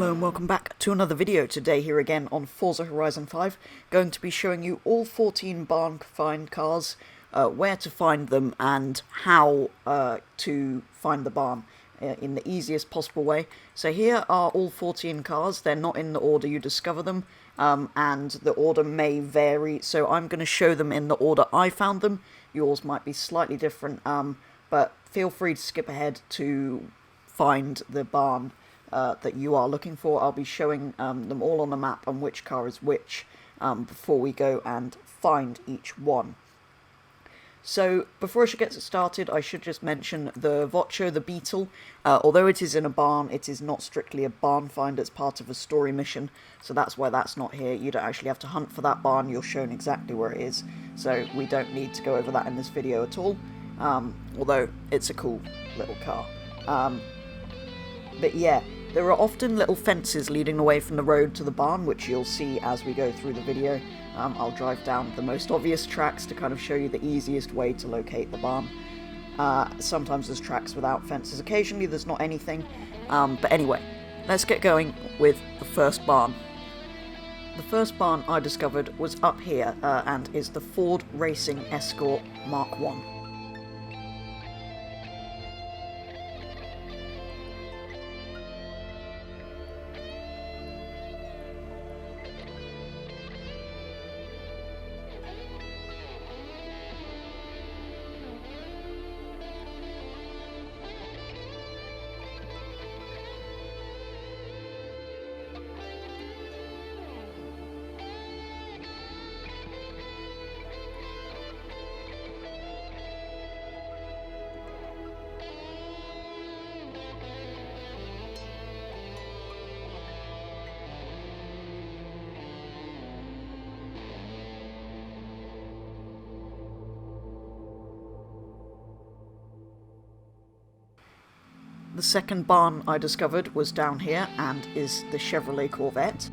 Hello and welcome back to another video. Today here again on Forza Horizon 5, going to be showing you all 14 barn find cars, where to find them and how to find the barn in the easiest possible way. So here are all 14 cars. They're not in the order you discover them, and the order may vary, so I'm going to show them in the order I found them. Yours might be slightly different, but feel free to skip ahead to find the barn that you are looking for. I'll be showing them all on the map and which car is which before we go and find each one. So before I should get started, I should just mention the Vocho, the Beetle. Although it is in a barn, it is not strictly a barn find. It's part of a story mission, so that's why that's not here. You don't actually have to hunt for that barn. You're shown exactly where it is, so we don't need to go over that in this video at all, although it's a cool little car. But yeah, there are often little fences leading away from the road to the barn, which you'll see as we go through the video. I'll drive down the most obvious tracks to kind of show you the easiest way to locate the barn. Sometimes there's tracks without fences, occasionally there's not anything. But anyway, let's get going with the first barn. The first barn I discovered was up here, and is the Ford Racing Escort Mark 1. The second barn I discovered was down here and is the Chevrolet Corvette.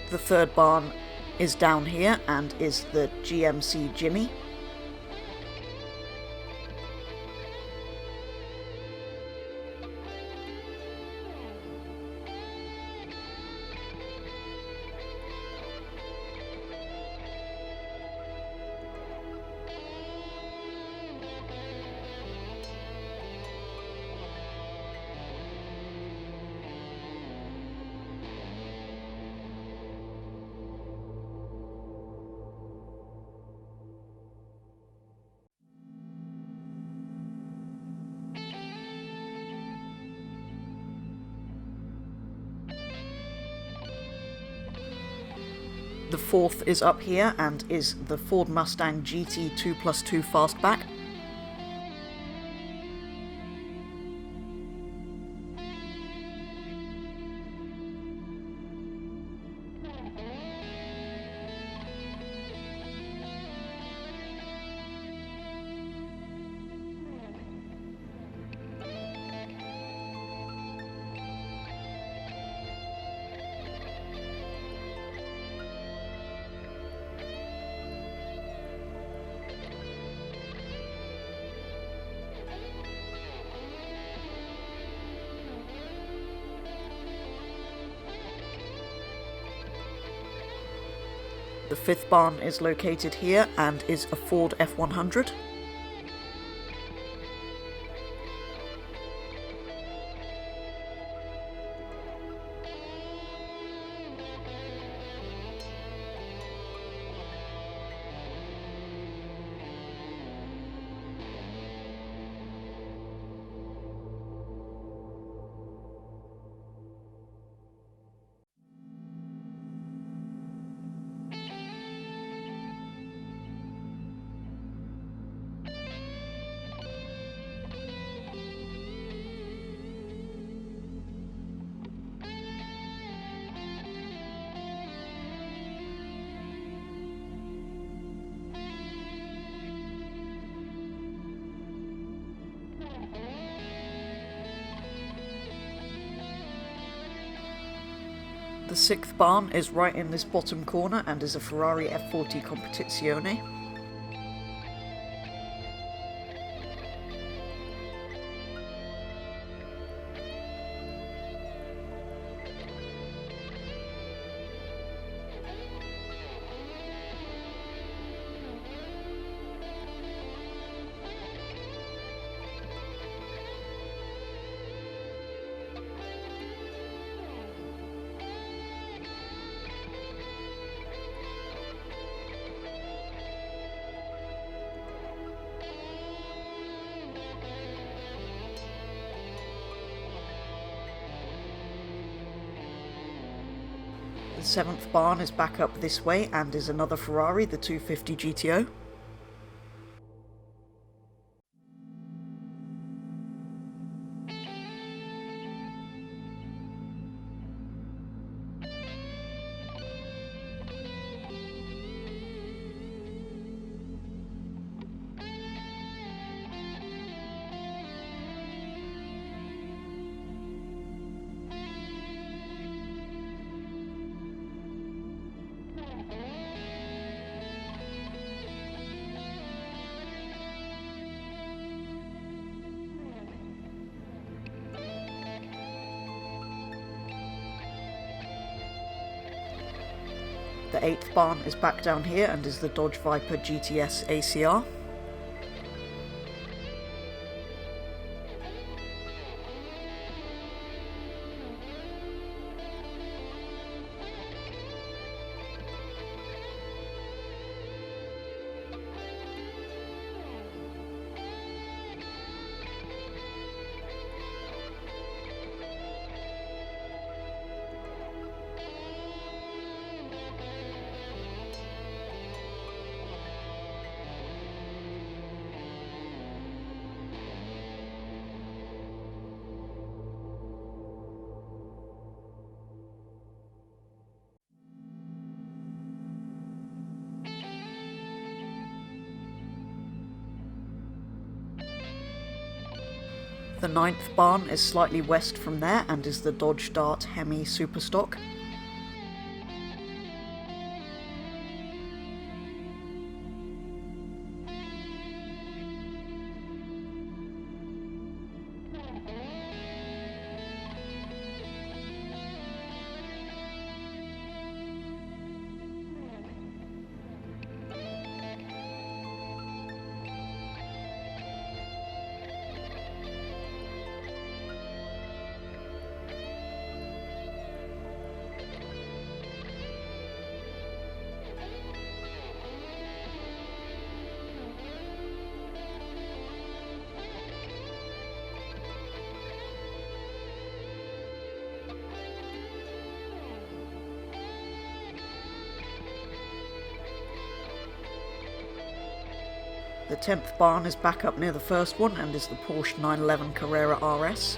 The third barn is down here and is the GMC Jimmy. The fourth is up here and is the Ford Mustang GT 2+2 Fastback. The fifth barn is located here and is a Ford F100. The 6th barn is right in this bottom corner and is a Ferrari F40 Competizione. The 7th barn is back up this way and is another Ferrari, the 250 GTO. The 8th barn is back down here and is the Dodge Viper GTS Acr. The 9th barn is slightly west from there and is the Dodge Dart Hemi Superstock. The 10th barn is back up near the first one and is the Porsche 911 Carrera Rs.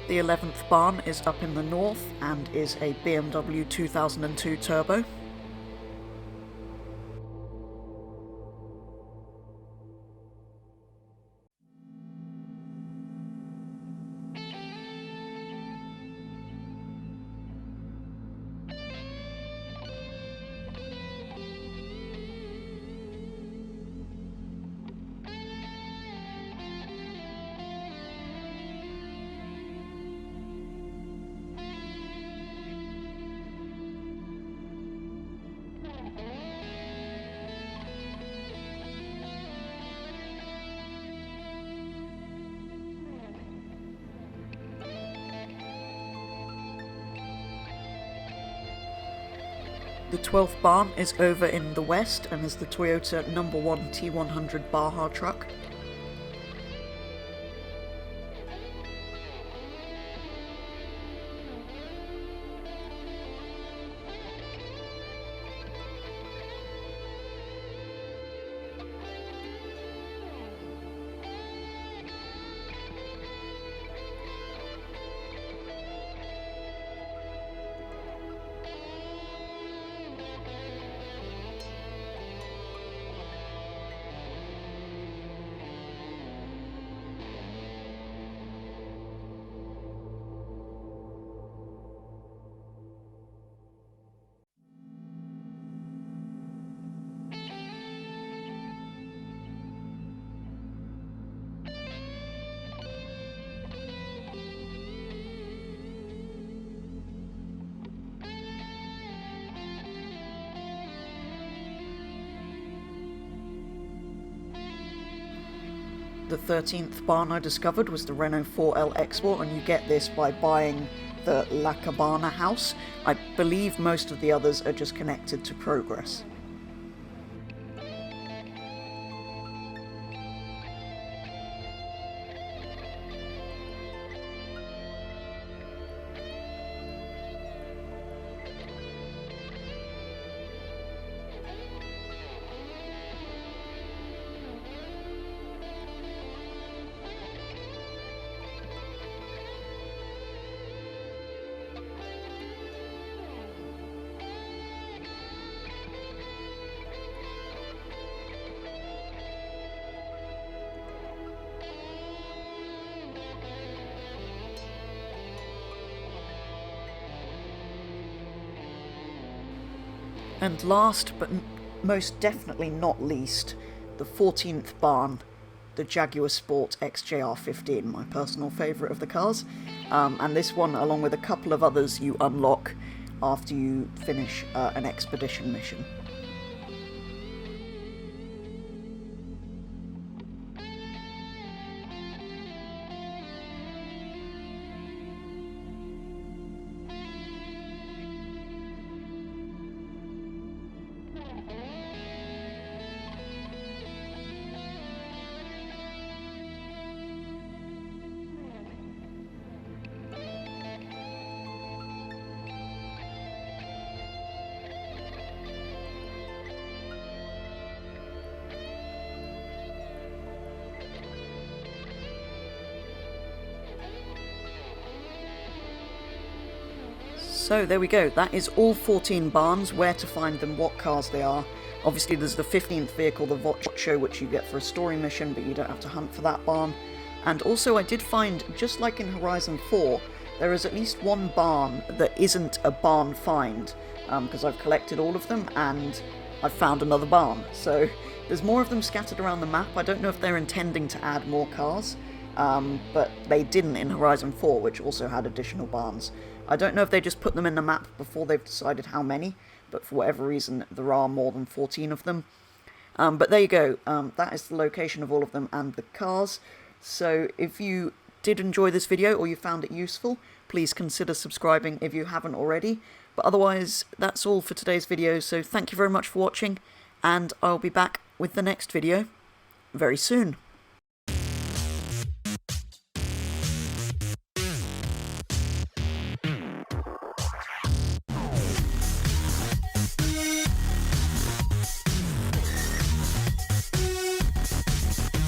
The 11th barn is up in the north and is a BMW 2002 Turbo. The 12th barn is over in the west and is the Toyota #1 T100 Baja truck. The 13th barn I discovered was the Renault 4L Export, and you get this by buying the La Cabana house. I believe most of the others are just connected to Progress. And last, but most definitely not least, the 14th barn, the Jaguar Sport XJR15, my personal favourite of the cars. And this one, along with a couple of others, you unlock after you finish an expedition mission. So there we go, that is all 14 barns, where to find them, what cars they are. Obviously there's the 15th vehicle, the Vocho, which you get for a story mission, but you don't have to hunt for that barn. And also I did find, just like in Horizon 4, there is at least one barn that isn't a barn find, because I've collected all of them and I've found another barn. So there's more of them scattered around the map. I don't know if they're intending to add more cars, but they didn't in Horizon 4, which also had additional barns. I don't know if they just put them in the map before they've decided how many, but for whatever reason there are more than 14 of them. But there you go, that is the location of all of them and the cars. So if you did enjoy this video or you found it useful, please consider subscribing if you haven't already. But otherwise, that's all for today's video, so thank you very much for watching, and I'll be back with the next video very soon.